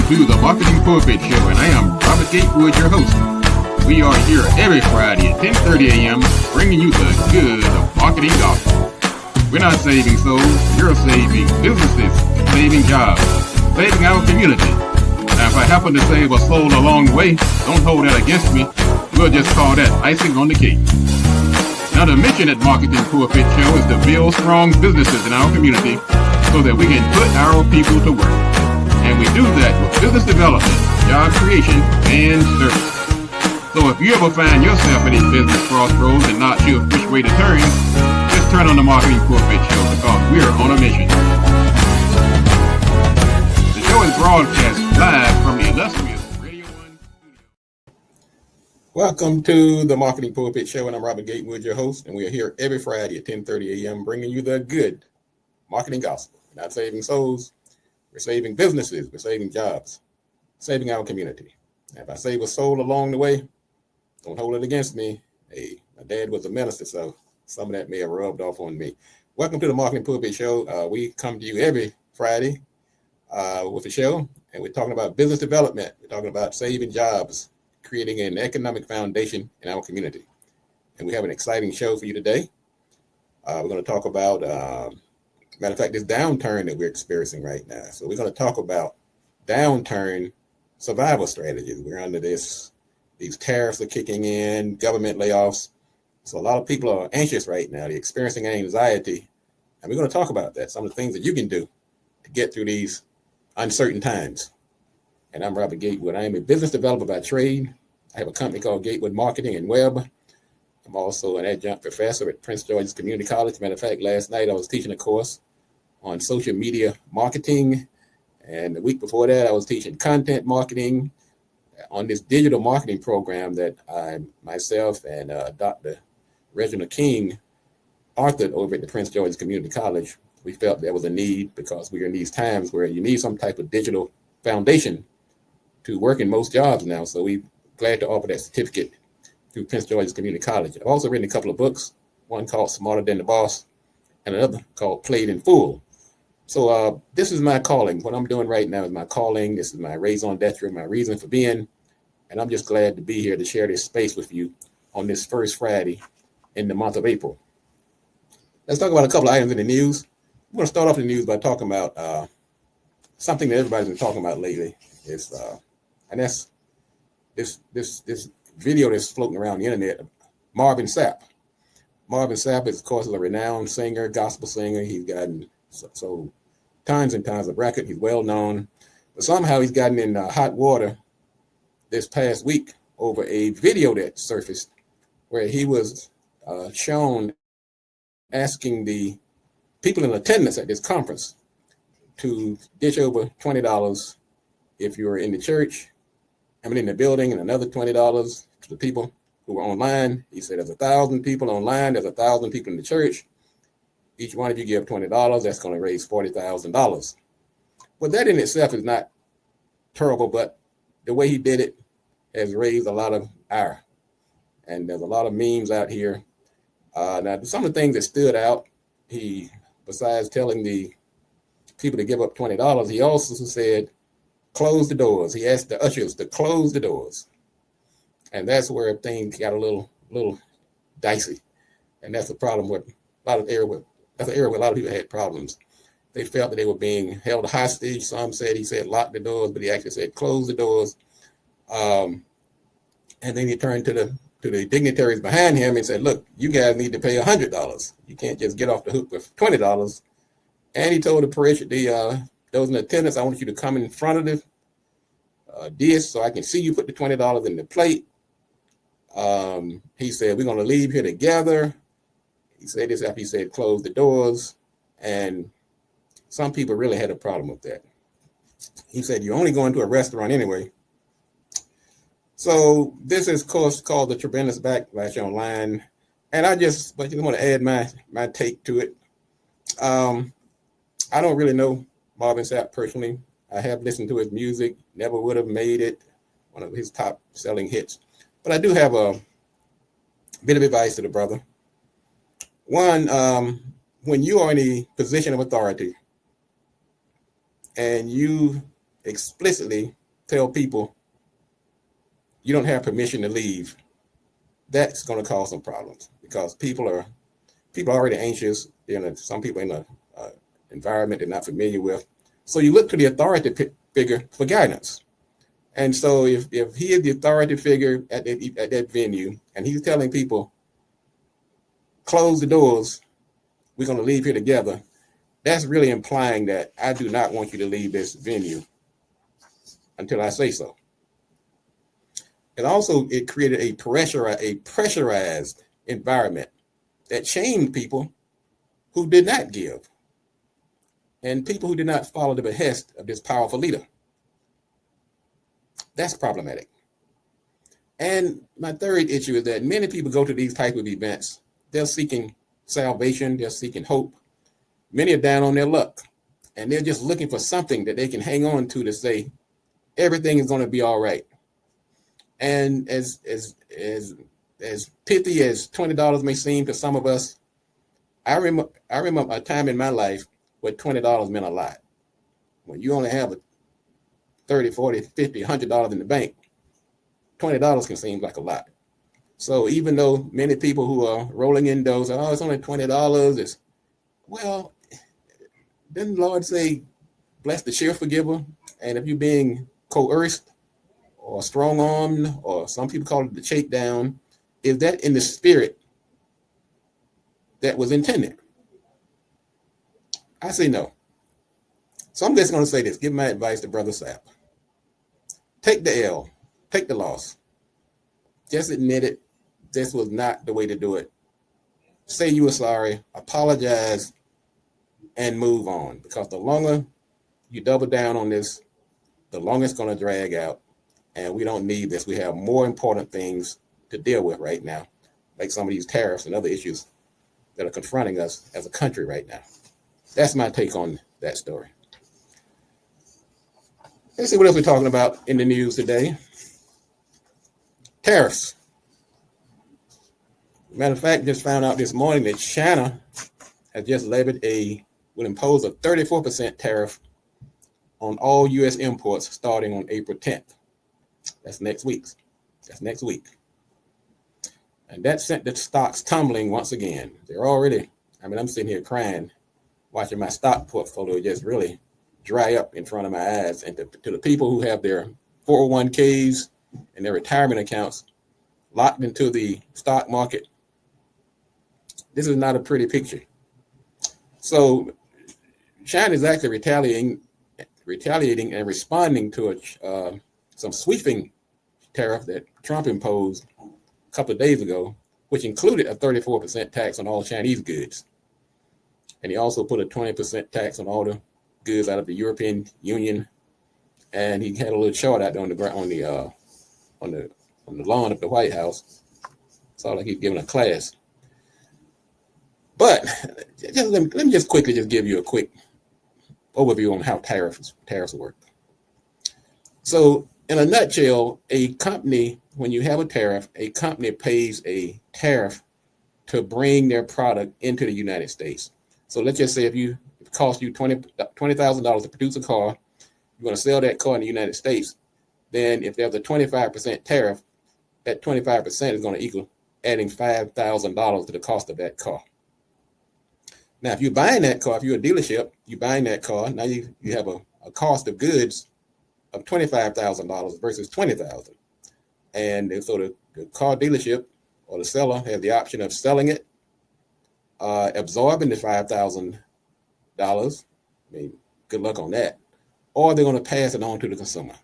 to the Marketing Pulpit Show, and I am Robert Gatewood, your host. We are here every Friday at 10:30 a.m. bringing you the good of marketing gospel. We're not saving souls, you're saving businesses, saving jobs, saving our community. Now, if I happen to save a soul along the way, don't hold that against me. We'll just call that icing on the cake. Now, the mission at Marketing Pulpit Show is to build strong businesses in our community so that we can put our people to work. And we do that with business development, job creation, and service. So if you ever find yourself at a business crossroads and not sure which way to turn, just turn on the Marketing Pulpit Show because we're on a mission. The show is broadcast live from the illustrious Radio 1 studio. Welcome to the Marketing Pulpit Show, and I'm Robert Gatewood, your host, and we are here every Friday at 10:30 a.m. bringing you the good marketing gospel. We're not saving souls. We're saving businesses, we're saving jobs, saving our community. And if I save a soul along the way, don't hold it against me. Hey, my dad was a minister, so some of that may have rubbed off on me. Welcome to the Marketing Pulpit Show. We come to you every Friday with a show, and we're talking about business development. We're talking about saving jobs, creating an economic foundation in our community. And we have an exciting show for you today. We're going to talk about matter of fact, this downturn that we're experiencing right now. So we're going to talk about downturn survival strategies. We're under these tariffs are kicking in, government layoffs. So a lot of people are anxious right now. They're experiencing anxiety. And we're going to talk about that, some of the things that you can do to get through these uncertain times. And I'm Robert Gatewood. I am a business developer by trade. I have a company called Gatewood Marketing and Web. I'm also an adjunct professor at Prince George's Community College. Matter of fact, last night I was teaching a course on social media marketing. And the week before that, I was teaching content marketing on this digital marketing program that I myself and Dr. Reginald King authored over at the Prince George's Community College. We felt there was a need because we're in these times where you need some type of digital foundation to work in most jobs now. So we're glad to offer that certificate through Prince George's Community College. I've also written a couple of books, one called Smarter Than the Boss and another called Played in Full. So this is my calling. What I'm doing right now is my calling. This is my raison d'etre, my reason for being. And I'm just glad to be here to share this space with you on this first Friday in the month of April. Let's talk about a couple of items in the news. We're going to start off the news by talking about something that everybody's been talking about lately. And that's this video that's floating around the internet. Marvin Sapp. Marvin Sapp is, of course, a renowned singer, gospel singer. He's gotten so tons and tons of records. He's well known, but somehow he's gotten in hot water this past week over a video that surfaced where he was shown asking the people in attendance at this conference to dish over $20 if you were in the church, in the building, and another $20 to the people who were online. He said, there's 1,000 people online, there's 1,000 people in the church. Each one of you give $20, that's going to raise $40,000. Well, that in itself is not terrible, but the way he did it has raised a lot of ire. And there's a lot of memes out here. Now, some of the things that stood out, he, besides telling the people to give up $20, he also said, close the doors. He asked the ushers to close the doors. And that's where things got a little dicey. And that's the problem with a lot of area. That's an area where a lot of people had problems. They felt that they were being held hostage. Some said he said lock the doors, but he actually said close the doors. And then he turned to the dignitaries behind him and said, look, you guys need to pay $100. You can't just get off the hook with $20. And he told the parishioners, those in attendance, I want you to come in front of the dais so I can see you put the $20 in the plate. He said, we're going to leave here together. He said this after he said, close the doors. And some people really had a problem with that. He said, you're only going to a restaurant anyway. So this is, of course, called the tremendous backlash online. And I just want to add my take to it. I don't really know Marvin Sapp personally. I have listened to his music, never would have made it one of his top selling hits. But I do have a bit of advice to the brother. One, when you are in a position of authority and you explicitly tell people you don't have permission to leave, that's going to cause some problems because people are already anxious. Some people in an environment they're not familiar with. So you look to the authority figure for guidance. And so if he is the authority figure at that venue and he's telling people, close the doors, we're going to leave here together, that's really implying that I do not want you to leave this venue until I say so. And also it created a pressurized environment that shamed people who did not give and people who did not follow the behest of this powerful leader. That's problematic. And my third issue is that many people go to these type of events. They're seeking salvation. They're seeking hope. Many are down on their luck. And they're just looking for something that they can hang on to say, everything is going to be all right. And as pithy as $20 may seem to some of us, I remember a time in my life where $20 meant a lot. When you only have $30, $40, $50, $100 in the bank, $20 can seem like a lot. So even though many people who are rolling in those, it's only $20, didn't the Lord say, bless the cheerful giver? And if you're being coerced or strong-armed, or some people call it the shakedown, is that in the spirit that was intended? I say no. So I'm just going to say this, give my advice to Brother Sapp. Take the L, take the loss. Just admit it. This was not the way to do it. Say you were sorry, apologize, and move on. Because the longer you double down on this, the longer it's going to drag out. And we don't need this. We have more important things to deal with right now, like some of these tariffs and other issues that are confronting us as a country right now. That's my take on that story. Let's see what else we're talking about in the news today. Tariffs. Matter of fact, just found out this morning that China has just will impose a 34% tariff on all U.S. imports starting on April 10th. That's next week. And that sent the stocks tumbling once again. I'm sitting here crying, watching my stock portfolio just really dry up in front of my eyes. And to the people who have their 401ks and their retirement accounts locked into the stock market, this is not a pretty picture. So China is actually retaliating and responding to some sweeping tariff that Trump imposed a couple of days ago, which included a 34% tax on all Chinese goods. And he also put a 20% tax on all the goods out of the European Union. And he had a little chart out there on the lawn of the White House. It's all like he's giving a class. But let me just quickly give you a quick overview on how tariffs work. So in a nutshell, a company, when you have a tariff, a company pays a tariff to bring their product into the United States. So let's just say if it costs you $20,000 to produce a car, you're going to sell that car in the United States. Then if there's a 25% tariff, that 25% is going to equal adding $5,000 to the cost of that car. Now, if you're buying that car, if you're a dealership, you're buying that car, now you have a cost of goods of $25,000 versus $20,000. And so the car dealership or the seller has the option of selling it, absorbing the $5,000. I mean, good luck on that. Or they're going to pass it on to the consumer.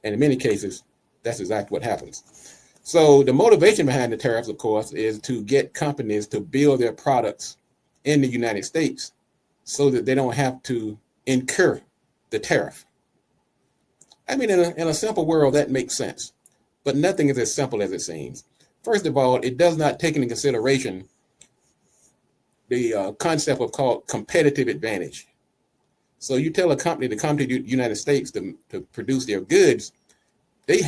And in many cases, that's exactly what happens. So the motivation behind the tariffs, of course, is to get companies to build their products in the United States so that they don't have to incur the tariff. I mean, in a simple world, that makes sense. But nothing is as simple as it seems. First of all, it does not take into consideration the concept of called competitive advantage. So you tell a company to come to the United States to produce their goods, they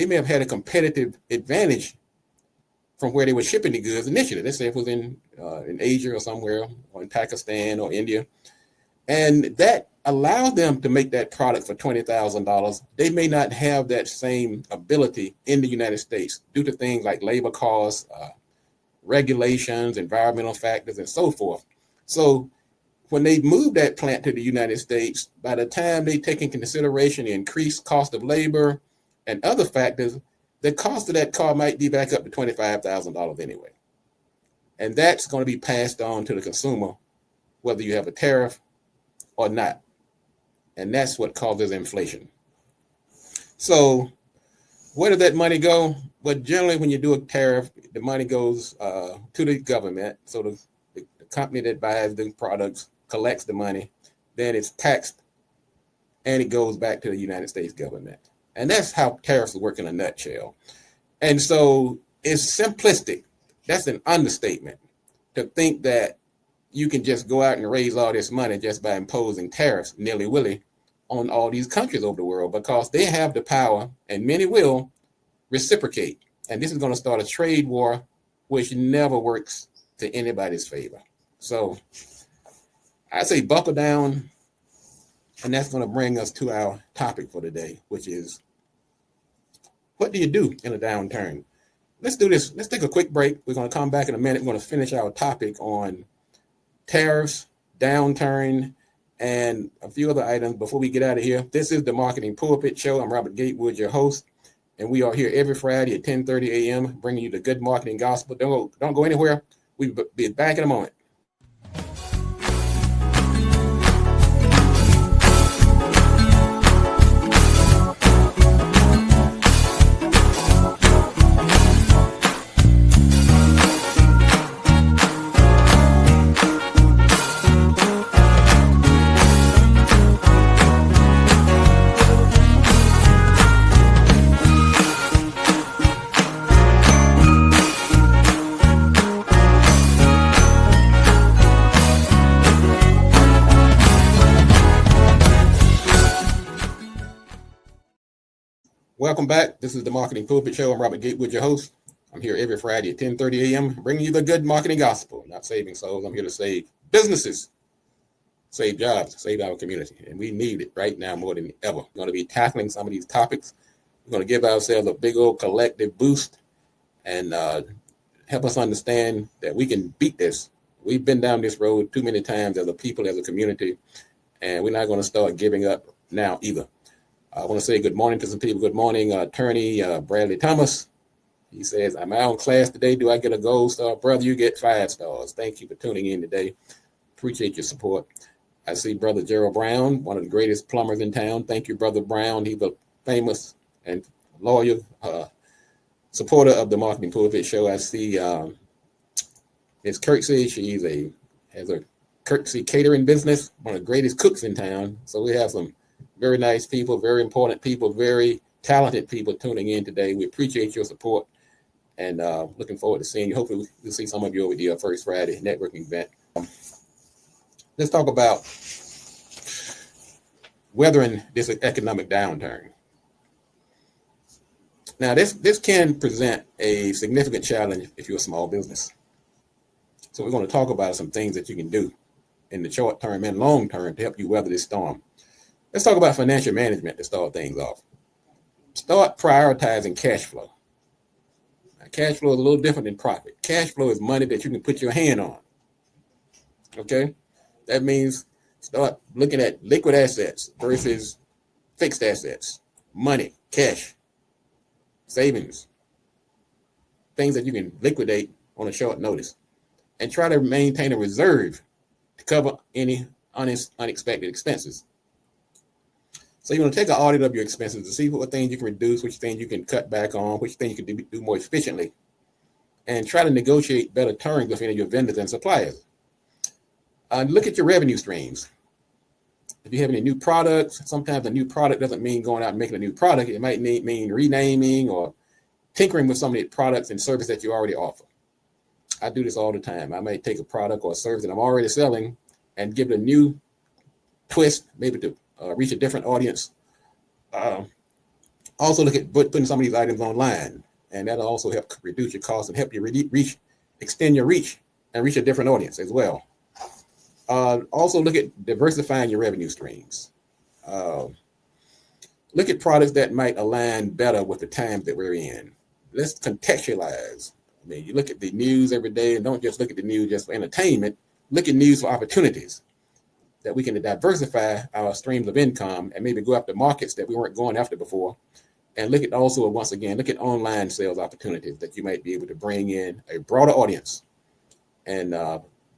may have had a competitive advantage from where they were shipping the goods initially. Let's say it was in Asia or somewhere, or in Pakistan or India. And that allows them to make that product for $20,000. They may not have that same ability in the United States due to things like labor costs, regulations, environmental factors, and so forth. So when they move that plant to the United States, by the time they take in consideration the increased cost of labor and other factors, the cost of that car might be back up to $25,000 anyway. And that's going to be passed on to the consumer, whether you have a tariff or not. And that's what causes inflation. So where does that money go? Well, generally, when you do a tariff, the money goes to the government. So the company that buys the products collects the money, then it's taxed, and it goes back to the United States government. And that's how tariffs work in a nutshell. And so it's simplistic. That's an understatement to think that you can just go out and raise all this money just by imposing tariffs nilly-willy on all these countries over the world, because they have the power, and many will reciprocate. And this is going to start a trade war, which never works to anybody's favor. So I say buckle down, and that's going to bring us to our topic for today, which is, what do you do in a downturn? Let's do this. Let's take a quick break. We're going to come back in a minute. We're going to finish our topic on tariffs, downturn, and a few other items before we get out of here. This is the Marketing Pulpit Show. I'm Robert Gatewood, your host, and we are here every Friday at 10:30 a.m. bringing you the good marketing gospel. Don't go anywhere. We'll be back in a moment. Welcome back. This is the Marketing Pulpit Show. I'm Robert Gatewood, your host. I'm here every Friday at 10:30 a.m. bringing you the good marketing gospel, not saving souls. I'm here to save businesses, save jobs, save our community. And we need it right now more than ever. We're going to be tackling some of these topics. We're going to give ourselves a big old collective boost and help us understand that we can beat this. We've been down this road too many times as a people, as a community, and we're not going to start giving up now either. I want to say good morning to some people. Good morning, attorney Bradley Thomas. He says, I'm out in class today. Do I get a gold star? Brother, you get 5 stars. Thank you for tuning in today. Appreciate your support. I see Brother Gerald Brown, one of the greatest plumbers in town. Thank you, Brother Brown. He's a famous and loyal supporter of the Marketing Pulpit Show. I see Ms. Kirksey. She has a Kirksey catering business, one of the greatest cooks in town. So we have some very nice people, very important people, very talented people tuning in today. We appreciate your support and looking forward to seeing you. Hopefully we'll see some of you over the First Friday networking event. Let's talk about weathering this economic downturn. Now, this can present a significant challenge if you're a small business. So we're going to talk about some things that you can do in the short term and long term to help you weather this storm. Let's talk about financial management to start things off. Start prioritizing cash flow. Now, cash flow is a little different than profit. Cash flow is money that you can put your hand on. Okay? That means start looking at liquid assets versus fixed assets. Money, cash, savings, things that you can liquidate on a short notice. And try to maintain a reserve to cover any unexpected expenses. So you want to take an audit of your expenses to see what things you can reduce, which things you can cut back on, which things you can do more efficiently, and try to negotiate better terms with any of your vendors and suppliers. Look at your revenue streams. If you have any new products, sometimes a new product doesn't mean going out and making a new product. It might mean renaming or tinkering with some of the products and services that you already offer. I do this all the time. I might take a product or a service that I'm already selling and give it a new twist, maybe to reach a different audience. Also look at putting some of these items online, and that'll also help reduce your costs and help you extend your reach and reach a different audience as well. Also look at diversifying your revenue streams. Look at products that might align better with the times that we're in. Let's contextualize. I mean, you look at the news every day, and don't just look at the news just for entertainment. Look at news for opportunities that we can diversify our streams of income and maybe go after markets that we weren't going after before. And look at also, once again, look at online sales opportunities that you might be able to bring in a broader audience and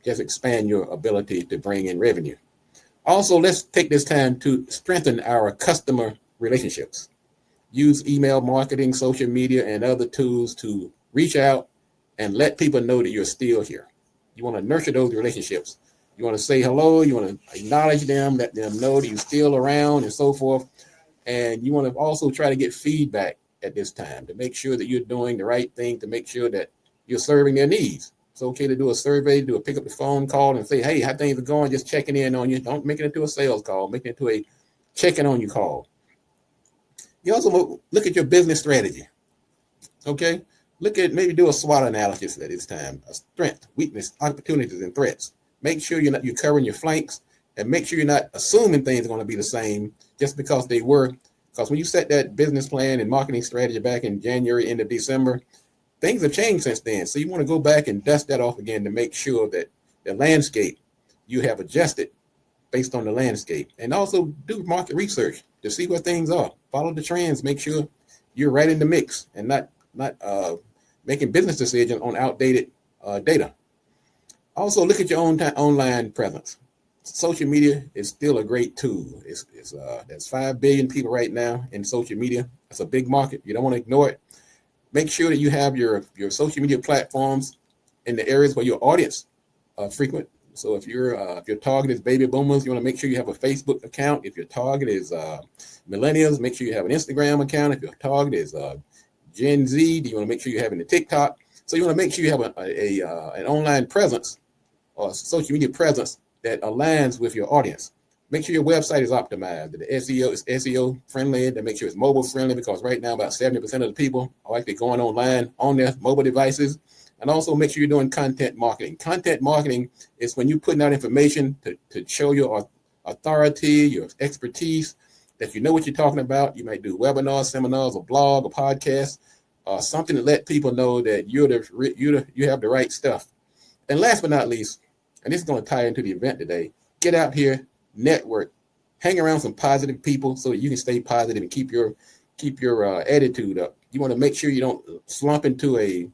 just expand your ability to bring in revenue. Also, let's take this time to strengthen our customer relationships. Use email marketing, social media, and other tools to reach out and let people know that you're still here. You want to nurture those relationships. You want to say hello. You want to acknowledge them, let them know that you're still around and so forth. And you want to also try to get feedback at this time to make sure that you're doing the right thing, to make sure that you're serving their needs. It's okay to do a survey, pick up the phone call and say, hey, how things are going, just checking in on you. Don't make it into a sales call, make it into a checking on you call. You also look at your business strategy. Okay, maybe do a SWOT analysis at this time. A strength, weakness, opportunities, and threats. Make sure you're covering your flanks, and make sure you're not assuming things are going to be the same just because they were. Because when you set that business plan and marketing strategy back in January, end of December, things have changed since then. So you want to go back and dust that off again to make sure that the landscape you have adjusted based on the landscape. And also do market research to see where things are. Follow the trends. Make sure you're right in the mix and not making business decisions on outdated data. Also, look at your own online presence. Social media is still a great tool. There's 5 billion people right now in social media. That's a big market. You don't want to ignore it. Make sure that you have your social media platforms in the areas where your audience frequent. So if your target is baby boomers, you want to make sure you have a Facebook account. If your target is millennials, make sure you have an Instagram account. If your target is Gen Z, you want to make sure you're having a TikTok. So you want to make sure you have an online presence or social media presence that aligns with your audience. Make sure your website is optimized, that the SEO is SEO friendly, to make sure it's mobile friendly, because right now about 70% of the people are actually going online on their mobile devices. And also make sure you're doing content marketing. Content marketing is when you're putting out information to show your authority, your expertise, that you know what you're talking about. You might do webinars, seminars, a blog, a podcast, something to let people know that you have the right stuff. And last but not least, and this is going to tie into the event today, get out here, network, hang around some positive people so that you can stay positive and keep your attitude up. You want to make sure you don't slump into a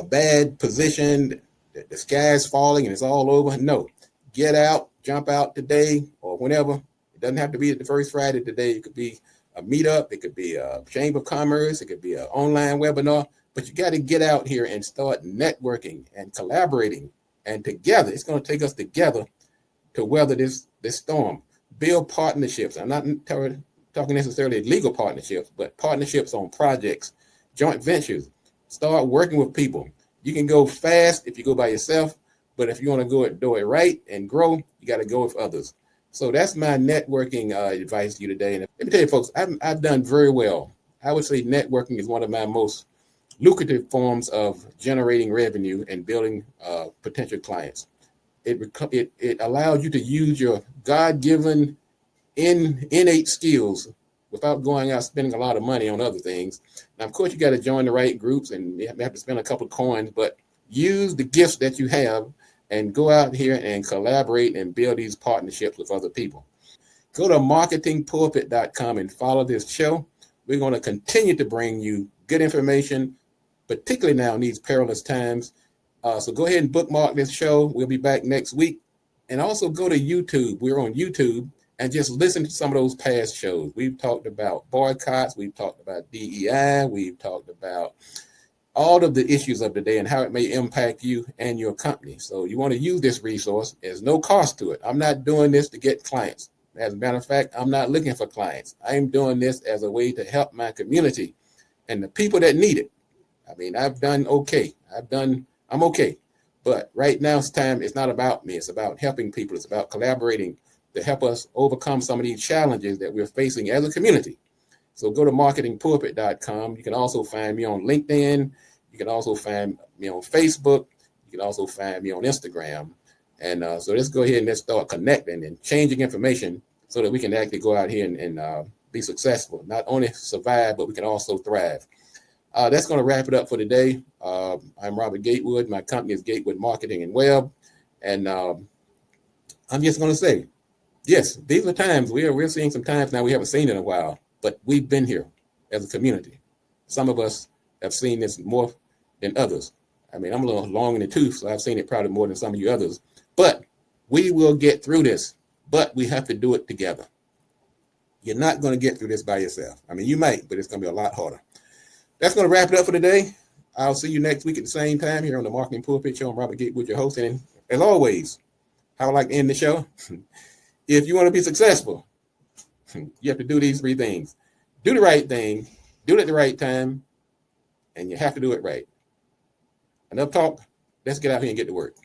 bad position, that the sky's falling and it's all over. No, get out, jump out today or whenever. It doesn't have to be the first Friday today. It could be a meetup. It could be a Chamber of Commerce. It could be an online webinar. But you got to get out here and start networking and collaborating. And together, it's going to take us together to weather this storm. Build partnerships. I'm not talking necessarily legal partnerships, but partnerships on projects, joint ventures. Start working with people. You can go fast if you go by yourself, but if you want to do it right and grow, you got to go with others. So that's my networking advice to you today. And let me tell you, folks, I've done very well. I would say networking is one of my most lucrative forms of generating revenue and building potential clients. It allows you to use your God-given innate skills without going out spending a lot of money on other things. Now, of course, you got to join the right groups and you have to spend a couple of coins, but use the gifts that you have and go out here and collaborate and build these partnerships with other people. Go to marketingpulpit.com and follow this show. We're going to continue to bring you good information, particularly now in these perilous times. So go ahead and bookmark this show. We'll be back next week. And also go to YouTube. We're on YouTube. And just listen to some of those past shows. We've talked about boycotts. We've talked about DEI. We've talked about all of the issues of the day and how it may impact you and your company. So you want to use this resource. There's no cost to it. I'm not doing this to get clients. As a matter of fact, I'm not looking for clients. I am doing this as a way to help my community and the people that need it. I mean, I've done okay. I'm okay. But right now it's not about me. It's about helping people. It's about collaborating to help us overcome some of these challenges that we're facing as a community. So go to marketingpulpit.com. You can also find me on LinkedIn. You can also find me on Facebook. You can also find me on Instagram. And so let's go ahead and let's start connecting and changing information so that we can actually go out here and be successful, not only survive, but we can also thrive. That's going to wrap it up for today. I'm Robert Gatewood. My company is Gatewood Marketing and Web. And I'm just going to say, yes, these are times we're seeing some times now we haven't seen in a while, but we've been here as a community. Some of us have seen this more than others. I mean, I'm a little long in the tooth, so I've seen it probably more than some of you others. But we will get through this, but we have to do it together. You're not going to get through this by yourself. I mean, you might, but it's going to be a lot harder. That's going to wrap it up for today. I'll see you next week at the same time here on the Marketing Pulpit Show. I'm Robert Gatewood, your host. And as always, how I like to end the show. If you want to be successful, you have to do these 3 things. Do the right thing, do it at the right time, and you have to do it right. Enough talk. Let's get out here and get to work.